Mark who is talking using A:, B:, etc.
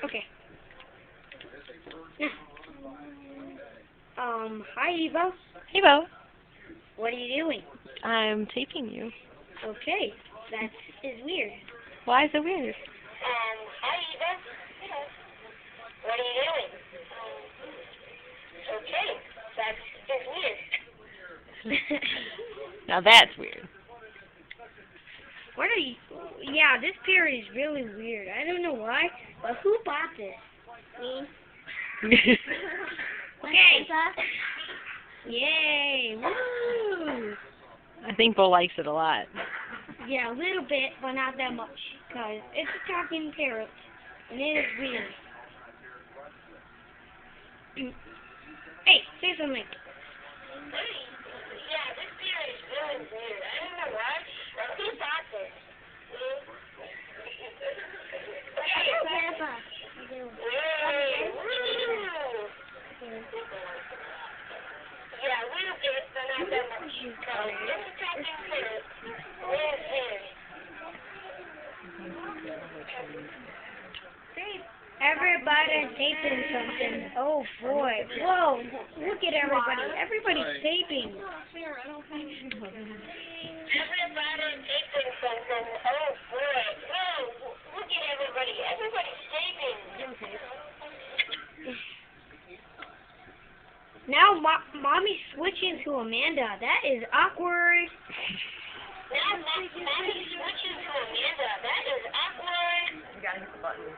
A: Okay. Hi Eva.
B: Hey, Bo.
A: What are you doing?
B: I'm taping you.
A: Okay, that is weird.
B: Why is it weird?
A: Hi Eva. What are you doing? Okay, that is weird.
B: Now that's weird.
A: What are you? Yeah, this parrot is really weird. I don't know why, but who bought this? Me. Okay. Yay! Woo!
B: I think Bo likes it a lot.
A: Yeah, a little bit, but not that much, because it's a talking parrot, and it is weird. Hey, say something. Yeah, this parrot is really weird. I don't know why, but who bought this? Grandpa. Yeah, a little bit, but not that much. Because it's a talking parrot. Everybody's taping something. Oh boy. Whoa. Look at everybody. Everybody's taping. Everybody's taping something. Oh boy. Whoa. Look at everybody. Everybody's taping. Now Mommy's switching to Amanda. That is awkward. Now Mommy's switching to Amanda. That is awkward.
B: You gotta hit the button.